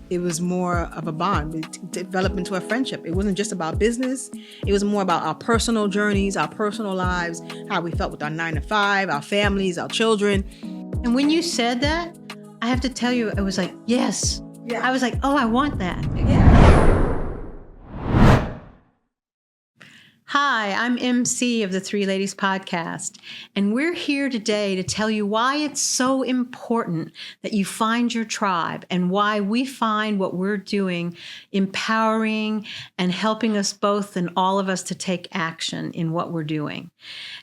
it was more of a bond. It developed into a friendship. It wasn't just about business. It was more about our personal journeys, our personal lives, how we felt with our 9 to 5, our families, our children. And when you said that, I have to tell you, it was like, yes. Yeah. I was like, oh, I want that. Yeah. Hi, I'm MC of the Three Ladies Podcast, and we're here today to tell you why it's so important that you find your tribe and why we find what we're doing empowering and helping us both and all of us to take action in what we're doing.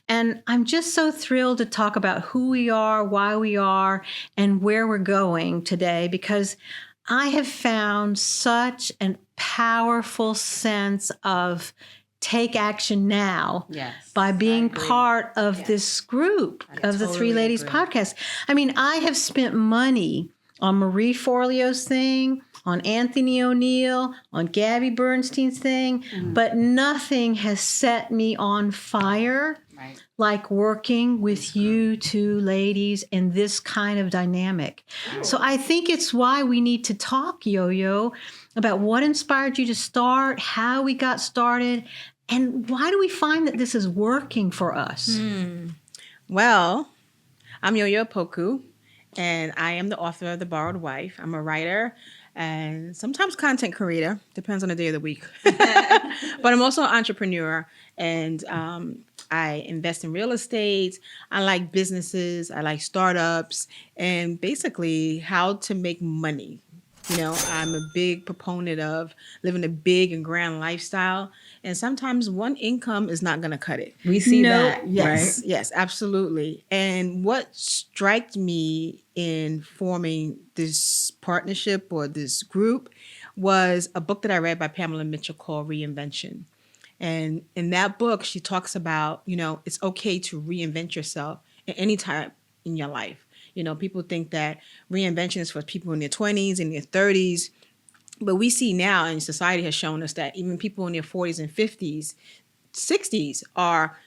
And I'm just so thrilled to talk about who we are, why we are, and where we're going today, because I have found such a powerful sense of take action now by being part of this group of the Three Ladies Podcast. I mean, I have spent money on Marie Forleo's thing, on Anthony O'Neill, on Gabby Bernstein's thing, but nothing has set me on fire like working with you two ladies in this kind of dynamic. So I think it's why we need to talk, Yo-Yo, about what inspired you to start, how we got started, and why do we find that this is working for us? Well, I'm Yo-Yo Poku, and I am the author of The Borrowed Wife. I'm a writer and sometimes content creator, depends on the day of the week. But I'm also an entrepreneur, and I invest in real estate. I like businesses. I like startups, and basically how to make money. You know, I'm a big proponent of living a big and grand lifestyle. And sometimes one income is not going to cut it. We see that. Yes, right? yes, absolutely. And what struck me in forming this partnership or this group was a book that I read by Pamela Mitchell called Reinvention. And in that book, she talks about, you know, it's okay to reinvent yourself at any time in your life. You know, people think that reinvention is for people in their 20s and their 30s. But we see now, and society has shown us that even people in their 40s and 50s, 60s are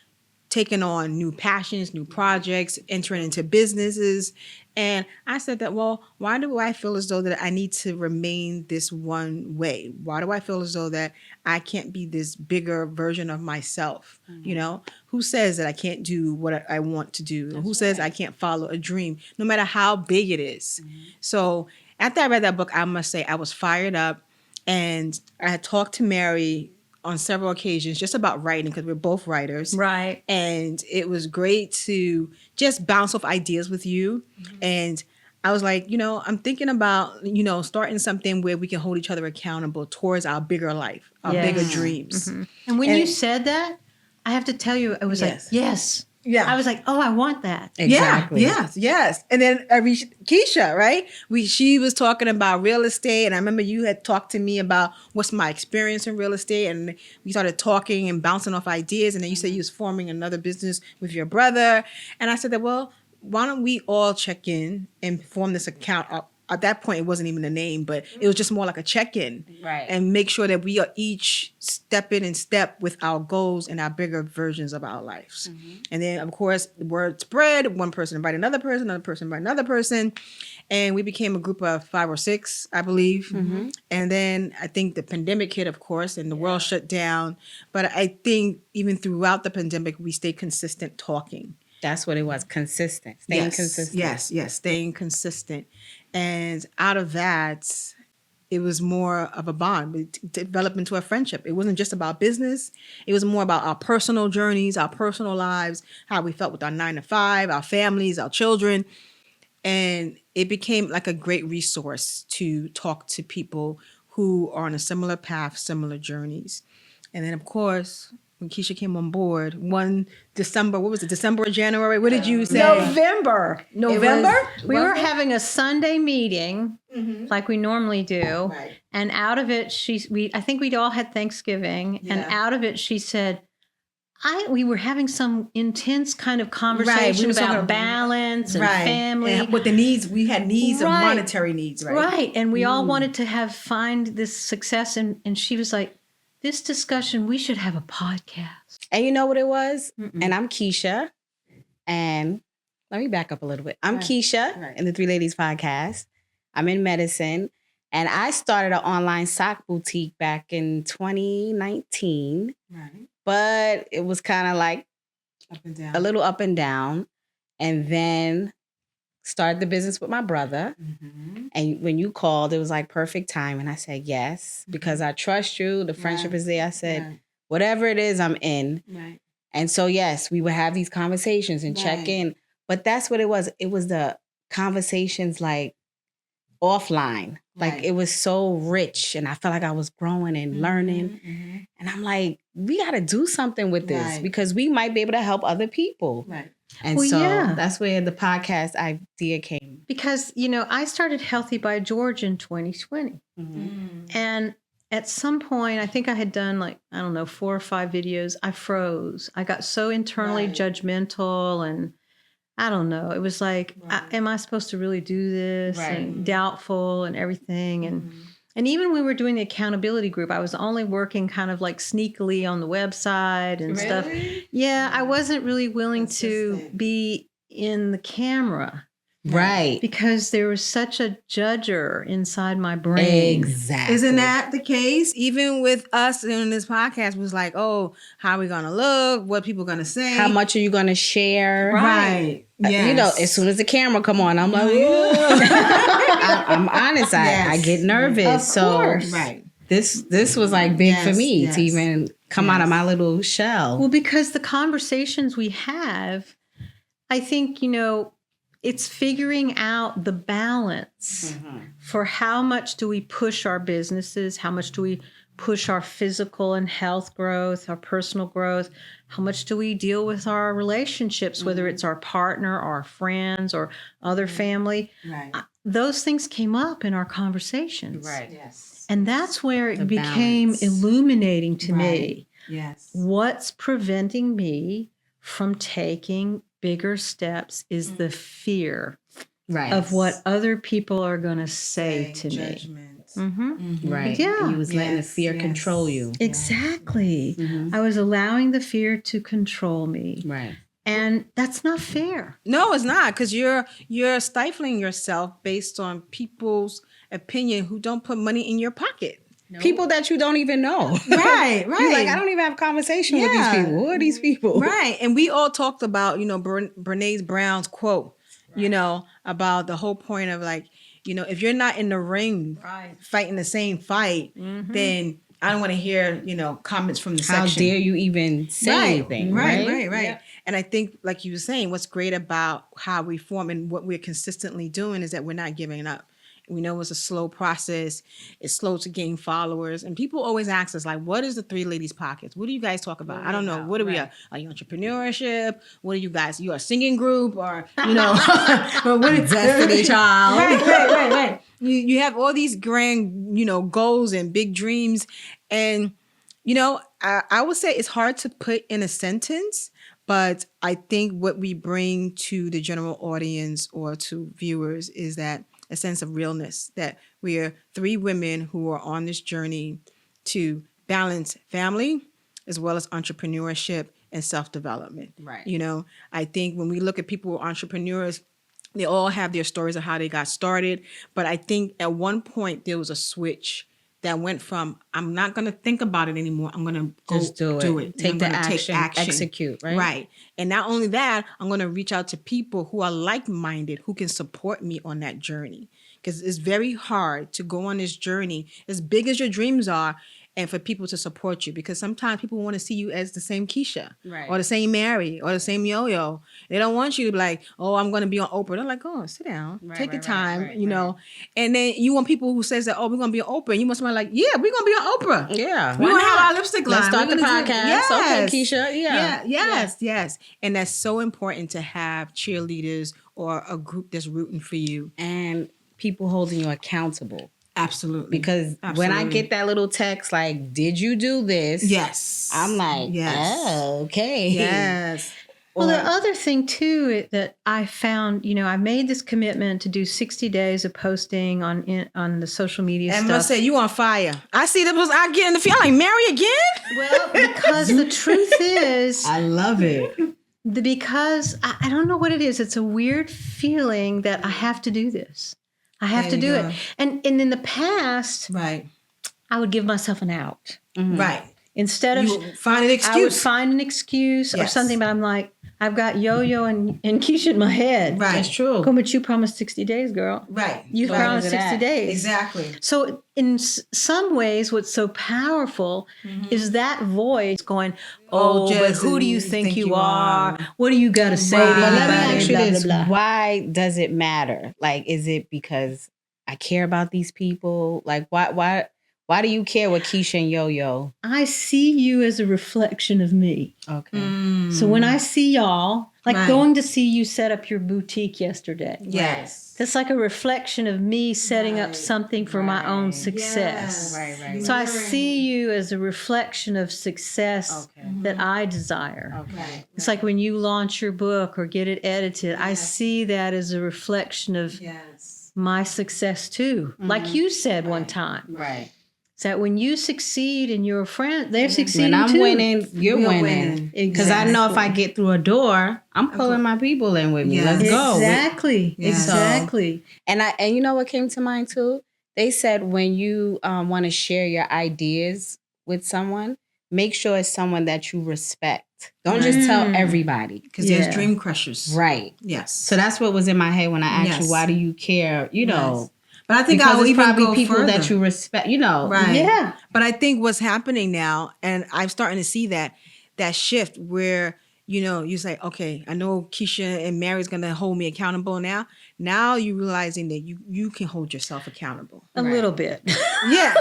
taking on new passions, new projects, entering into businesses. And I said that, well, why do I feel as though that I need to remain this one way? Why do I feel as though that I can't be this bigger version of myself? You know, who says that I can't do what I want to do? Who says I can't follow a dream, no matter how big it is? So after I read that book, I must say I was fired up, and I had talked to Mary on several occasions just about writing, because we're both writers. Right. And it was great to just bounce off ideas with you. And I was like, you know, I'm thinking about, you know, starting something where we can hold each other accountable towards our bigger life, our bigger dreams. And when you said that, I have to tell you, it was like, yes. Yeah. I was like, oh, I want that. Exactly. Yeah, yes. And then I reached Keisha, right? She was talking about real estate. And I remember you had talked to me about what's my experience in real estate. And we started talking and bouncing off ideas. And then you said you was forming another business with your brother. And I said that, well, why don't we all check in and form this account? At that point, it wasn't even a name, but it was just more like a check-in. Right. And make sure that we are each stepping in step with our goals and our bigger versions of our lives. And then, of course, the word spread. One person invited another person invited another person. And we became a group of 5 or 6, I believe. And then I think the pandemic hit, of course, and the world shut down. But I think even throughout the pandemic, we stayed consistent talking. That's what it was. Consistent. Staying consistent. Yes, staying consistent. And out of that, it was more of a bond. It developed into a friendship. It wasn't just about business. It was more about our personal journeys, our personal lives, how we felt with our 9 to 5, our families, our children. And it became like a great resource to talk to people who are on a similar path, similar journeys. And then, of course, when Keisha came on board, one December, what was it, December or January? What did you say? November. We were it? having a Sunday meeting like we normally do. Right. And out of it, I think we'd all had Thanksgiving. Yeah. And out of it, she said, we were having some intense kind of conversation about balance and family. And what the needs, we had needs of monetary needs, right? Right. And we all wanted to find this success. And she was like, this discussion, we should have a podcast. And you know what it was? And I'm Keisha. And let me back up a little bit. I'm Keisha in the Three Ladies Podcast. I'm in medicine. And I started an online sock boutique back in 2019, Right. but it was kind of like Up and down. a little up and down. And then started the business with my brother. Mm-hmm. And when you called, it was like perfect time. And I said, yes, because I trust you. The friendship is there. I said, whatever it is, I'm in. Right. And so, yes, we would have these conversations and check in. But that's what it was. It was the conversations like offline. Like Right. it was so rich. And I felt like I was growing and learning. Mm-hmm. And I'm like, we got to do something with this Right. because we might be able to help other people. Right. And Well, so yeah. that's where the podcast idea came. Because, I started Healthy by George in 2020. Mm-hmm. And at some point, I think I had done 4 or 5 videos. I froze. I got so internally Right. judgmental, and I don't know. It was like, am I supposed to really do this? Right. And doubtful and everything. And Mm-hmm. and even when we were doing the accountability group, I was only working kind of like sneakily on the website and stuff. Yeah, I wasn't really willing to Consistent. be in the camera. Right. Because there was such a judger inside my brain. Exactly. Isn't that the case? Even with us in this podcast, was like, oh, how are we gonna look? What people gonna say? How much are you going to share? Right. Yes. As soon as the camera come on, I'm like, I'm honest. I get nervous. Of So course. Right. this was like big for Yes, me yes. to even come out of my little shell. Well, because the conversations we have, I think, it's figuring out the balance for how much do we push our businesses, how much do we push our physical and health growth, our personal growth, how much do we deal with our relationships, whether it's our partner, our friends, or other family. Right. Those things came up in our conversations. Right. Yes. And that's where it The became balance. illuminating to me. Right. Yes. What's preventing me from taking bigger steps is the fear Right. of what other people are going to say to me. Judgment. Mm-hmm. Right. Yeah. You was letting the Yes, fear yes. control you. Exactly. Mhm. I was allowing the fear to control me. Right. And that's not fair. No, it's not, because you're stifling yourself based on people's opinion who don't put money in your pocket. People that you don't even know. Right, You're like, I don't even have a conversation with Yeah. these people. Who are these people? Right. And we all talked about, Brene Brown's quote, about the whole point of like, if you're not in the ring fighting the same fight, then I don't want to hear, comments from the How section. dare you even say anything? Right. Yeah. And I think, like you were saying, what's great about how we form and what we're consistently doing is that we're not giving up. We know it's a slow process. It's slow to gain followers. And people always ask us, like, what is the Three Ladies Pockets? What do you guys talk about? I don't know. What are we? Are you entrepreneurship? What are you guys? You are a singing group or, what is Destiny Child. Right. You have all these grand, goals and big dreams. And, I would say it's hard to put in a sentence, but I think what we bring to the general audience or to viewers is that a sense of realness, that we are 3 women who are on this journey to balance family as well as entrepreneurship and self-development. Right. I think when we look at people who are entrepreneurs, they all have their stories of how they got started. But I think at one point there was a switch that went from, I'm not going to think about it anymore. I'm going to go Just do it. And I'm Take the gonna action, execute, right? Right. And not only that, I'm going to reach out to people who are like-minded, who can support me on that journey. Because it's very hard to go on this journey, as big as your dreams are, and for people to support you. Because sometimes people want to see you as the same Keisha, Right. or the same Mary, or the same Yo-Yo. They don't want you to be like, oh, I'm going to be on Oprah. They're like, oh, sit down, take your time, right. And then you want people who says that, oh, we're going to be on Oprah. And you want somebody like, yeah, we're going to be on Oprah. Yeah. We're going to have our lipstick line. Let's start We're the gonna do- podcast. Okay, Keisha. Yeah. Yes. And that's so important to have cheerleaders or a group that's rooting for you. And people holding you accountable. Absolutely. Because when I get that little text like, did you do this? Yes. I'm like, oh, okay. Yes. Well, the other thing too that I found, I made this commitment to do 60 days of posting on the social media And stuff. must say, you on fire. I see that I get in the field. I'm like, Mary again? Well, because the truth is, I love it. because I don't know what it is. It's a weird feeling that I have to do this. I have There to you do go. it. And in the past, Right. I would give myself an out. Right. Instead of, You find an I would excuse. find an excuse or Yes. something, but I'm like, I've got Yo-Yo and Keisha in my head. Right. That's true. Come, but you promised 60 days, girl. Right. You Right. promised Look at 60 that. days. Exactly. So in some ways, what's so powerful is that voice going, Oh, but just who do you think you are? What do you got to say Right. to But let me anybody? ask you Blah, this: blah, blah. why does it matter? Like, is it because I care about these people? Like, why do you care what Keisha and Yo-Yo? I see you as a reflection of me. Okay. So when I see y'all, like Right. going to see you set up your boutique yesterday, Yes. that's like a reflection of me setting up Right. something for my own Right. success. Right. So I see you as a reflection of success Okay. that I desire. Okay. It's like when you launch your book or get it edited, I Yes. see that as a reflection of Yes. my success too. Like you said one Right. time, Right. is that when you succeed and your friend, they're succeeding When I'm too. winning, you're We're winning. winning. Because I know if I get through a door, I'm pulling my people in with me. Yes. Let's go. Exactly. Yes. Exactly. And you know what came to mind too? They said when you want to share your ideas with someone, make sure it's someone that you respect. Don't just tell everybody. Because Yeah. there's dream crushers. Right. Yes. So that's what was in my head when I asked you, Yes. why do you care? You know, Yes. But I think because I will it's even probably go people further. that you respect, you know. Right. Yeah. But I think what's happening now, and I'm starting to see that shift where, you say, okay, I know Keisha and Mary's going to hold me accountable now. Now you're realizing that you can hold yourself accountable. A little bit. Yes.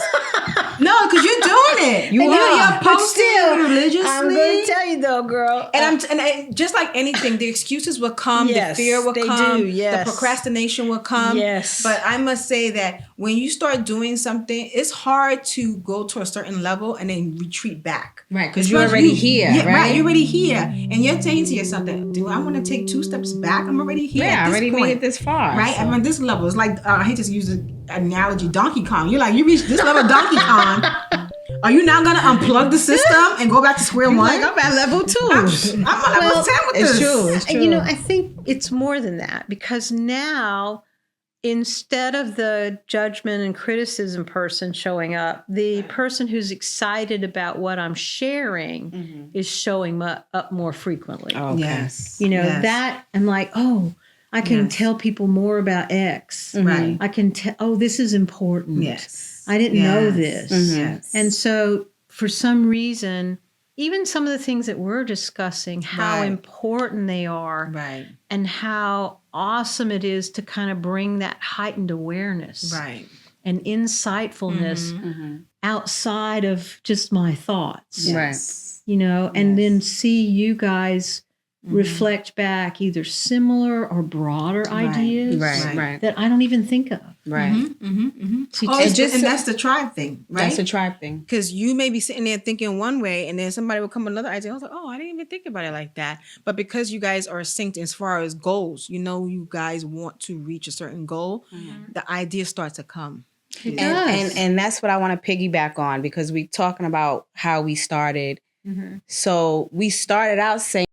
No, because you're doing it. You're But posting still, religiously. I'm going to tell you though, girl. And just like anything, the excuses will come, Yes, the fear will they come, do, yes. the procrastination will come. Yes. But I must say that when you start doing something, it's hard to go to a certain level and then retreat back. Right, because you're already here, Yeah, right? You're already here. And you're saying to yourself that, do I want to take 2 steps back? I'm already here. Yeah, at I this already point, made it this far. Right? so. I'm on this level. It's like, I hate to use an analogy, Donkey Kong. You're like, you reached this level of Donkey Kong. Are you now going to unplug the system and go back to square one? Like, I'm at level 2. I'm on level 10 with it's this. true. It's true. I think it's more than that because now, instead of the judgment and criticism person showing up, the person who's excited about what I'm sharing is showing up more frequently. Okay. Yes. Yes. That I'm like, oh, I can Yes. tell people more about X. Right. I can tell, oh, this is important. Yes. I didn't know this. Yes. And so for some reason, even some of the things that we're discussing, how Right. important they are Right. and how awesome it is to kind of bring that heightened awareness Right. and insightfulness outside of just my thoughts, Yes. and then see you guys reflect back either similar or broader ideas Right. that I don't even think of. Right. See, Oh, It just- and that's the tribe thing, right? That's a tribe thing. Because you may be sitting there thinking one way, and then somebody will come with another idea. I was like, oh, I didn't even think about it like that. But because you guys are synced as far as goals, you guys want to reach a certain goal, the ideas start to come. it And, does. and that's what I want to piggyback on because we're talking about how we started. So we started out saying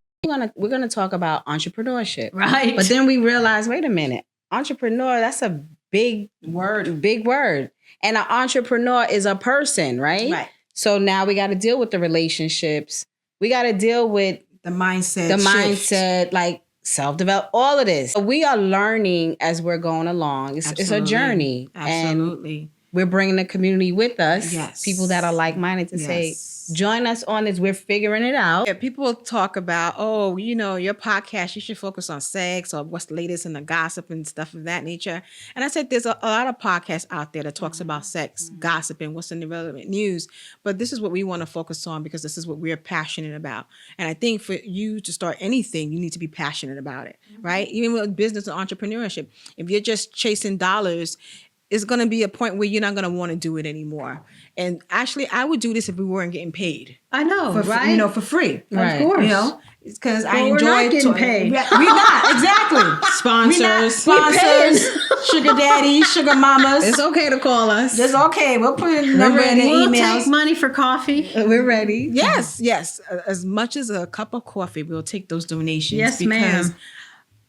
we're gonna talk about entrepreneurship. Right. But then we realized, wait a minute, entrepreneur, that's a big Word. big word. And an entrepreneur is a person, right? Right. So now we got to deal with the relationships. We got to deal with The mindset. the shift. mindset, like self-develop, all of this. We are learning as we're going along. It's a Absolutely. journey. And Absolutely. we're bringing the community with us. Yes. People that are like-minded to say, Yes. join us on this. We're figuring it out. Yeah, people talk about, oh, your podcast, you should focus on sex or what's the latest in the gossip and stuff of that nature. And I said, there's a lot of podcasts out there that talks about sex, gossip, and what's in the relevant news. But this is what we want to focus on because this is what we're passionate about. And I think for you to start anything, you need to be passionate about it, right? Even with business and entrepreneurship. If you're just chasing dollars, it's going to be a point where you're not going to want to do it anymore. And actually, I would do this if we weren't getting paid. I know, For, right? for free. Right. Of course. Because I Well, we're enjoy not getting paid. We're not, exactly. Sponsors. Sponsors, sugar daddies, sugar mamas. It's okay to call us. It's okay. We'll put a number in the We'll emails. take money for coffee. We're ready. Yes. As much as a cup of coffee, we'll take those donations. Yes, because ma'am.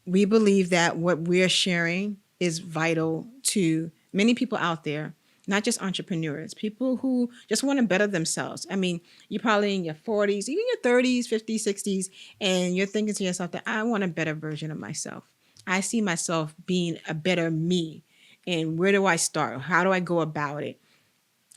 we believe that what we're sharing is vital to many people out there, not just entrepreneurs, people who just want to better themselves. I mean, you're probably in your 40s, even your 30s, 50s, 60s, and you're thinking to yourself that I want a better version of myself. I see myself being a better me. And where do I start? How do I go about it?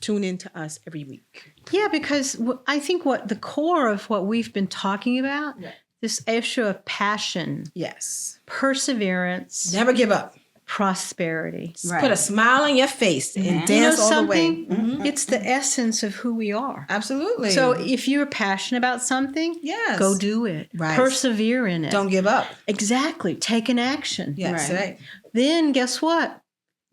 Tune in to us every week. Yeah, because I think what the core of what we've been talking about, this issue of passion, Yes. perseverance, Never give up. prosperity. Put a smile on your face and dance all the way. It's the essence of who we are. Absolutely. So if you're passionate about something, yes, go do it. Right. Persevere in it. Don't give up. Exactly. Take an action. Yes, right. Then guess what?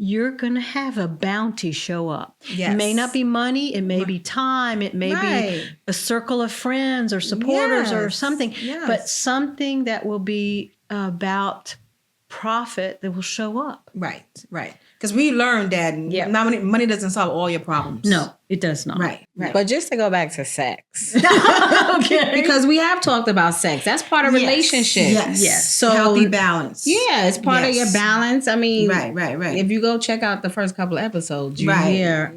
You're going to have a bounty show up. Yes. It may not be money. It may be time. It may be a circle of friends or supporters or something. Yes. But something that will be about profit that will show up. Right. Because we learned that money doesn't solve all your problems. No, it does not. Right. But just to go back to sex. Okay. Because we have talked about sex. That's part of relationship. Yes. So healthy balance. Yeah, it's part of your balance. I mean, right. If you go check out the first couple of episodes, you hear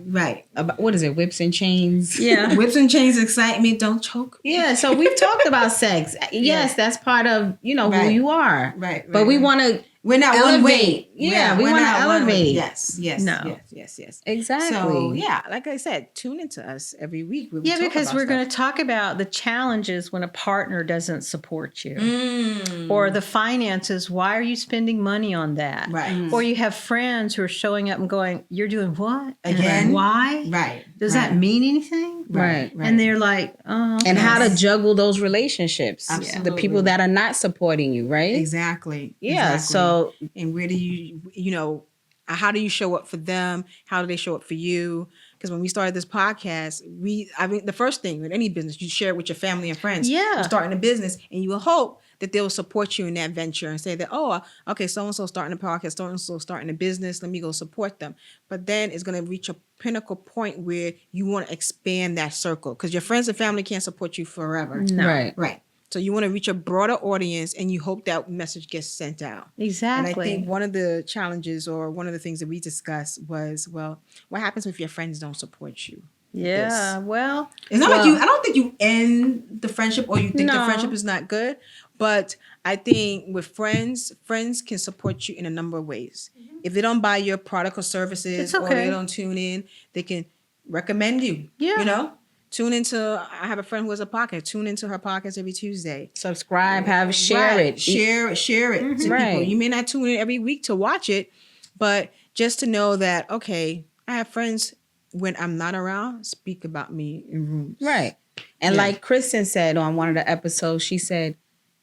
about, what is it, whips and chains? Yeah. Whips and chains excite me. Don't choke. Yeah, so we've talked about sex. Yes, that's part of, who you are. Right. But we want to not elevate. one way. Yeah, we want to elevate. Yes. No. Yes. Exactly. So, like I said, tune into us every week. Where we talk because about we're stuff. going to talk about the challenges when a partner doesn't support you. Or the finances. Why are you spending money on that? Right. Or you have friends who are showing up and going, you're doing what? Again? And why? Right. Does that mean anything? Right. And they're like, oh. And how to juggle those relationships. Absolutely. The people that are not supporting you, right? Exactly. Yeah. So, and where do how do you show up for them? How do they show up for you? Because when we started this podcast, the first thing with any business, you share it with your family and friends. Yeah. You're starting a business, and you will hope that they will support you in that venture and say that, oh, okay, so-and-so starting a podcast, so-and-so starting a business, let me go support them. But then it's going to reach a pinnacle point where you want to expand that circle because your friends and family can't support you forever. No. Right. So you want to reach a broader audience and you hope that message gets sent out. Exactly. And I think one of the challenges or one of the things that we discussed was, well, what happens if your friends don't support you? Yeah, well. It's not like I don't think you end the friendship or you think the No. friendship is not good. But I think with friends can support you in a number of ways. If they don't buy your product or services It's or okay. they don't tune in, they can recommend you. Yeah. Tune into, I have a friend who has a podcast. Tune into her podcast every Tuesday. subscribe, share it. Share it to people. Right. You may not tune in every week to watch it, but just to know that, okay, I have friends when I'm not around speak about me in rooms. Right. And like Kristen said on one of the episodes, she said,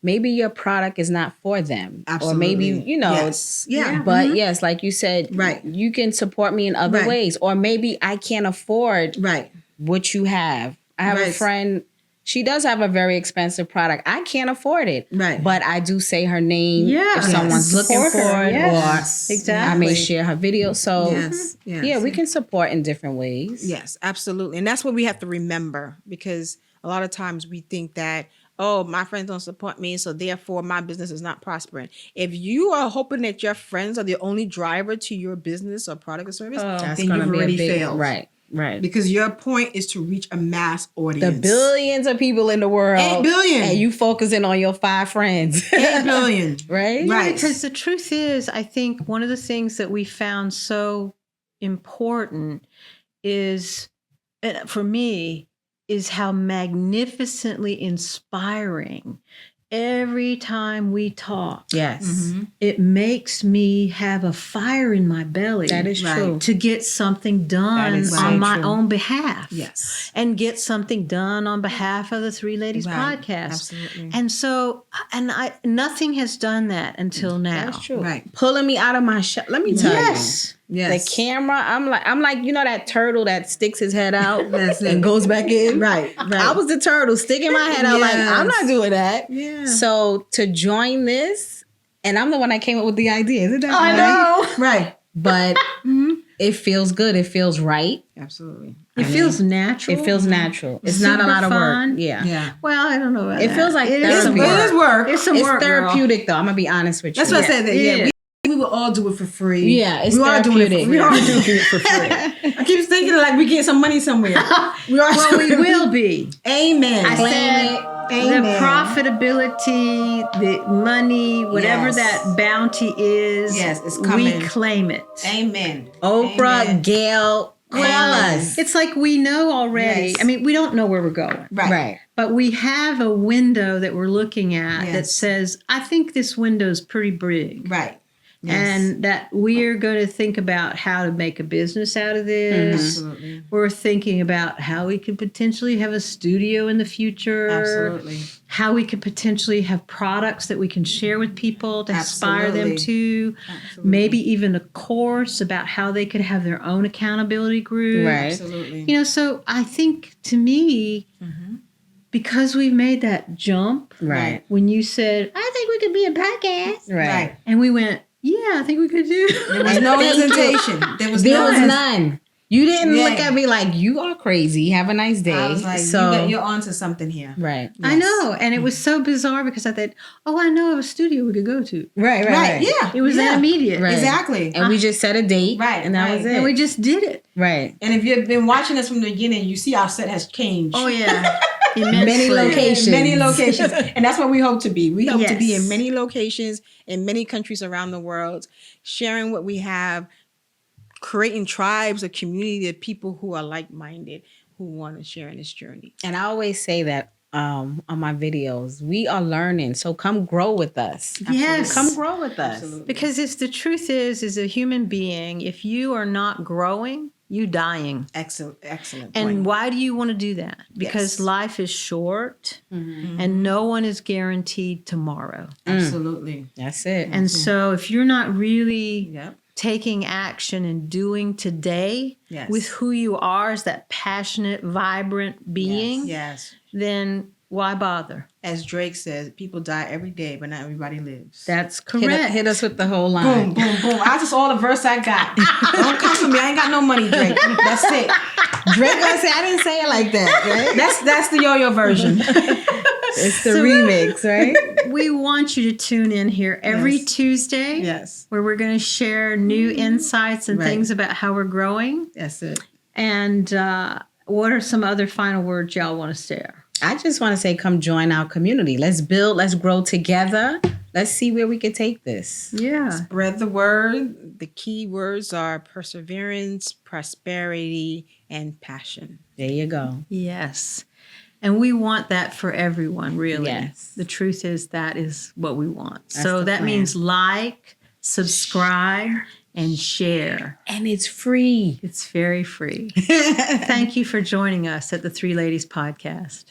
maybe your product is not for them. Absolutely. Or maybe, Yes. Yeah. But yes, like you said, Right. you can support me in other Right. ways. Or maybe I can't afford Right. what you have. I have a Right. friend, she does have a very expensive product. I can't afford it. Right. But I do say her name Yeah. if someone's looking Support for her. it. Yes. Or Exactly. I may share her video. So Yes. yeah, we can support in different ways. Yes, absolutely. And that's what we have to remember because a lot of times we think that, oh, my friends don't support me, so therefore my business is not prospering. If you are hoping that your friends are the only driver to your business or product or service, That's then gonna you've be already a big, failed. Right. Because your point is to reach a mass audience. The billions of people in the world. 8 billion. And you focusing on your 5 friends. 8 billion. Right? Yeah, Right. because the truth is, I think one of the things that we found so important is, for me, is how magnificently inspiring every time we talk. Yes. It makes me have a fire in my belly. That is Right. true. to get something done is on so my true. own behalf. Yes. And get something done on behalf of the Three Ladies Right. podcast. Absolutely. And so, nothing has done that until now. That's true. Right. Pulling me out of my shell. Let me tell Yes. you. Yes. The camera, I'm like, you know that turtle that sticks his head out That's it. and goes back in? Right. I was the turtle sticking my head out like, I'm not Yes. doing that. Yeah. So to join this, and I'm the one that came up with the idea. Isn't that I right? know. Right. But it feels good. It feels right. Absolutely. It feels natural. It feels natural. It's not a Super lot of fun. work. Yeah. Yeah. Well, I don't know about It that. feels like it therapy. is some It work. is work. It's some It's work, girl. therapeutic though. I'm gonna be honest with you. That's what I said. That, it yeah. is. We would all do it for free. Yeah, it's we are doing it. therapeutic. We are doing it for free. I keep thinking like we get some money somewhere. We are. Well, we will be. Amen. I said Amen. the profitability, the money, whatever Yes. that bounty is, Yes, it's coming. we claim it. Amen. Oprah, Amen. Gail, call Amen. us. It's like we know already. Yes. I mean, we don't know where we're going. Right. But we have a window that we're looking at that Yes. says, I think this window is pretty big. Right. Yes. And that we're going to think about how to make a business out of this. Absolutely. We're thinking about how we could potentially have a studio in the future. Absolutely. How we could potentially have products that we can share with people to inspire them to. Absolutely. Maybe even a course about how they could have their own accountability group. Right. Absolutely. You know, so I think to me, because we've made that jump, Right. when you said, I think we could be a podcast. Right. And we went, yeah, I think we could do. There was no hesitation. There was There no was none. You didn't Yeah. look at me like you are crazy. Have a nice day. I was like, so you're onto something here. right. I know. And it was so bizarre because I thought, oh, I know of a studio we could go to. Right. Right. Yeah. It was yeah. that immediate. Right. Exactly. And we just set a date. Right, And that right. was it. And we just did it. right. And if you've been watching us from the beginning, you see our set has changed. Oh, yeah. Immensely. Many locations. Many locations. And that's what we hope to be. We hope to be Yes. in many locations in many countries around the world, sharing what we have, creating tribes, a community of people who are like-minded, who want to share in this journey. And I always say that on my videos, we are learning. So come grow with us. Yes. Come grow with us. Absolutely. Because it's the truth is, as a human being, if you are not growing, you dying. Excellent. Excellent. And point. why do you want to do that? Because Yes. life is short and no one is guaranteed tomorrow. Absolutely. That's it. And so if you're not really Yep. taking action and doing today Yes. with who you are as that passionate, vibrant being, Yes. then why bother? As Drake says, people die every day, but not everybody lives. That's hit, correct. hit us with the whole line. Boom, boom, boom. That's just all the verse I got. Don't come for me. I ain't got no money, Drake. That's it. Drake gonna say, I didn't say it like that, right? That's the yo-yo version. It's the So- remix, right? We want you to tune in here every Yes. Tuesday Yes. where we're going to share new insights and Right. things about how we're growing. That's it. And what are some other final words y'all want to share? I just want to say, come join our community. Let's build, let's grow together. Let's see where we can take this. Yeah. Spread the word. The key words are perseverance, prosperity, and passion. There you go. Yes. And we want that for everyone, really. Yes. The truth is that is what we want. That's so the that plan. means like, subscribe, and share. And it's free. It's very free. Thank you for joining us at the Three Ladies Podcast.